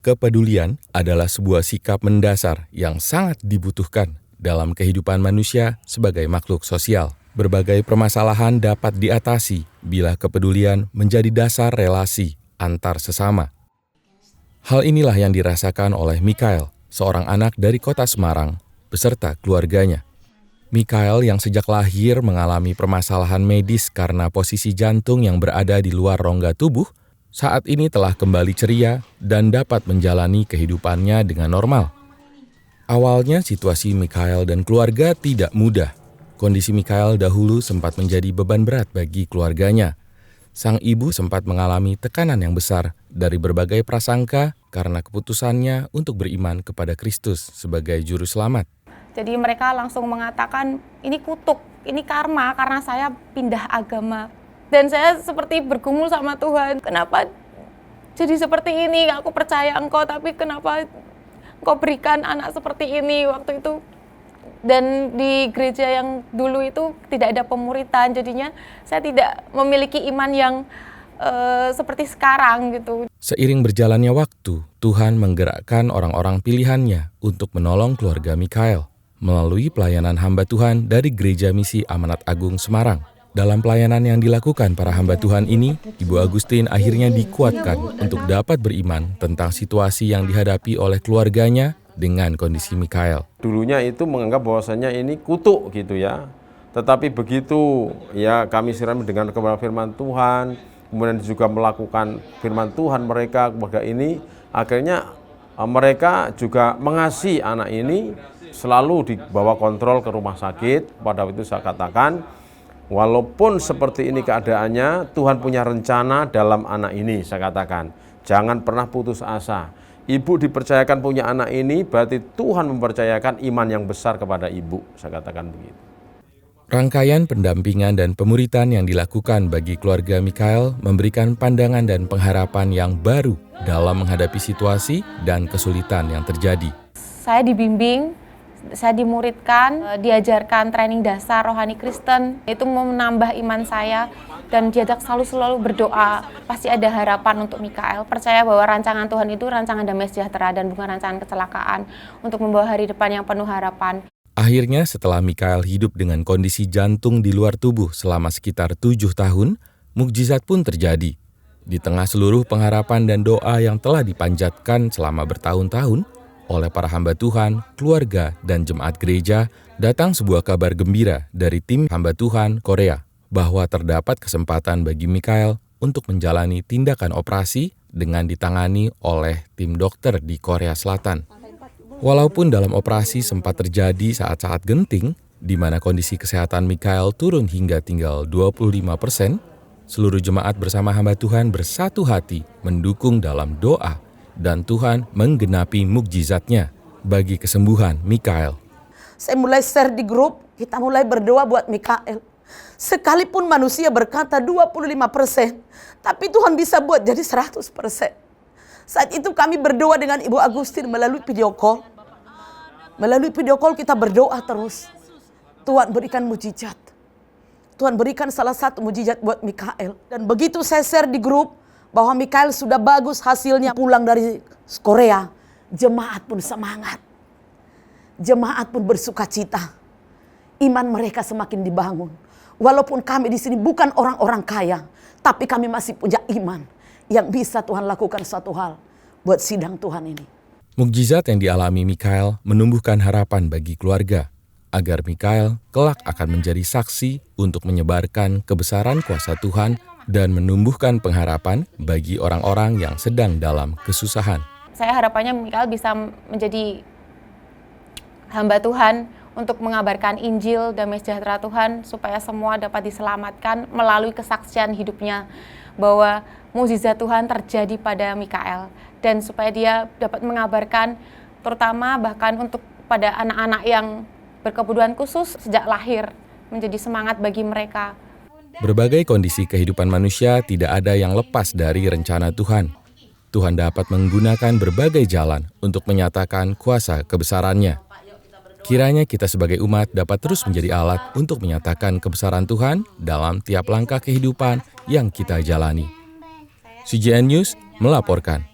Kepedulian adalah sebuah sikap mendasar yang sangat dibutuhkan dalam kehidupan manusia sebagai makhluk sosial. Berbagai permasalahan dapat diatasi bila kepedulian menjadi dasar relasi antar sesama. Hal inilah yang dirasakan oleh Mikael, seorang anak dari kota Semarang, beserta keluarganya. Mikael yang sejak lahir mengalami permasalahan medis karena posisi jantung yang berada di luar rongga tubuh, saat ini telah kembali ceria dan dapat menjalani kehidupannya dengan normal. Awalnya situasi Mikael dan keluarga tidak mudah. Kondisi Mikael dahulu sempat menjadi beban berat bagi keluarganya. Sang ibu sempat mengalami tekanan yang besar dari berbagai prasangka karena keputusannya untuk beriman kepada Kristus sebagai juru selamat. Jadi mereka langsung mengatakan ini kutuk, ini karma karena saya pindah agama. Dan saya seperti bergumul sama Tuhan, kenapa jadi seperti ini? Aku percaya Engkau, tapi kenapa Engkau berikan anak seperti ini waktu itu? Dan di gereja yang dulu itu tidak ada pemuritan, jadinya saya tidak memiliki iman yang seperti sekarang gitu. Seiring berjalannya waktu, Tuhan menggerakkan orang-orang pilihannya untuk menolong keluarga Mikael melalui pelayanan hamba Tuhan dari Gereja Misi Amanat Agung Semarang. Dalam pelayanan yang dilakukan para hamba Tuhan ini, Ibu Agustin akhirnya dikuatkan untuk dapat beriman tentang situasi yang dihadapi oleh keluarganya dengan kondisi Mikael. Dulunya itu menganggap bahwasanya ini kutuk gitu ya. Tetapi begitu ya kami siram dengan kebenaran firman Tuhan, kemudian juga melakukan firman Tuhan mereka kepada ini, akhirnya mereka juga mengasihi anak ini, selalu dibawa kontrol ke rumah sakit. Pada waktu itu saya katakan, walaupun seperti ini keadaannya, Tuhan punya rencana dalam anak ini, saya katakan. Jangan pernah putus asa. Ibu dipercayakan punya anak ini, berarti Tuhan mempercayakan iman yang besar kepada ibu, saya katakan begitu. Rangkaian pendampingan dan pemuritan yang dilakukan bagi keluarga Mikael memberikan pandangan dan pengharapan yang baru dalam menghadapi situasi dan kesulitan yang terjadi. Saya dibimbing, saya dimuridkan, diajarkan training dasar rohani Kristen, itu menambah iman saya dan diajak selalu berdoa. Pasti ada harapan untuk Mikael, percaya bahwa rancangan Tuhan itu rancangan damai sejahtera dan bukan rancangan kecelakaan untuk membawa hari depan yang penuh harapan. Akhirnya setelah Mikael hidup dengan kondisi jantung di luar tubuh selama sekitar 7 tahun, mukjizat pun terjadi. Di tengah seluruh pengharapan dan doa yang telah dipanjatkan selama bertahun-tahun, oleh para hamba Tuhan, keluarga, dan jemaat gereja, datang sebuah kabar gembira dari tim hamba Tuhan Korea bahwa terdapat kesempatan bagi Mikael untuk menjalani tindakan operasi dengan ditangani oleh tim dokter di Korea Selatan. Walaupun dalam operasi sempat terjadi saat-saat genting, di mana kondisi kesehatan Mikael turun hingga tinggal 25%, seluruh jemaat bersama hamba Tuhan bersatu hati mendukung dalam doa dan Tuhan menggenapi mukjizatnya bagi kesembuhan Mikael. Saya mulai share di grup, kita mulai berdoa buat Mikael. Sekalipun manusia berkata 25%, tapi Tuhan bisa buat jadi 100%. Saat itu kami berdoa dengan Ibu Agustin melalui video call. Melalui video call kita berdoa terus. Tuhan berikan mukjizat. Tuhan berikan salah satu mukjizat buat Mikael. Dan begitu saya share di grup, bahwa Mikael sudah bagus hasilnya pulang dari Korea, jemaat pun semangat. Jemaat pun bersuka cita. Iman mereka semakin dibangun. Walaupun kami di sini bukan orang-orang kaya, tapi kami masih punya iman yang bisa Tuhan lakukan suatu hal buat sidang Tuhan ini. Mukjizat yang dialami Mikael menumbuhkan harapan bagi keluarga, agar Mikael kelak akan menjadi saksi untuk menyebarkan kebesaran kuasa Tuhan dan menumbuhkan pengharapan bagi orang-orang yang sedang dalam kesusahan. Saya harapannya Mikael bisa menjadi hamba Tuhan untuk mengabarkan Injil damai sejahtera Tuhan supaya semua dapat diselamatkan melalui kesaksian hidupnya bahwa mukjizat Tuhan terjadi pada Mikael dan supaya dia dapat mengabarkan terutama bahkan untuk pada anak-anak yang berkebutuhan khusus sejak lahir menjadi semangat bagi mereka. Berbagai kondisi kehidupan manusia tidak ada yang lepas dari rencana Tuhan. Tuhan dapat menggunakan berbagai jalan untuk menyatakan kuasa kebesarannya. Kiranya kita sebagai umat dapat terus menjadi alat untuk menyatakan kebesaran Tuhan dalam tiap langkah kehidupan yang kita jalani. CGN News melaporkan.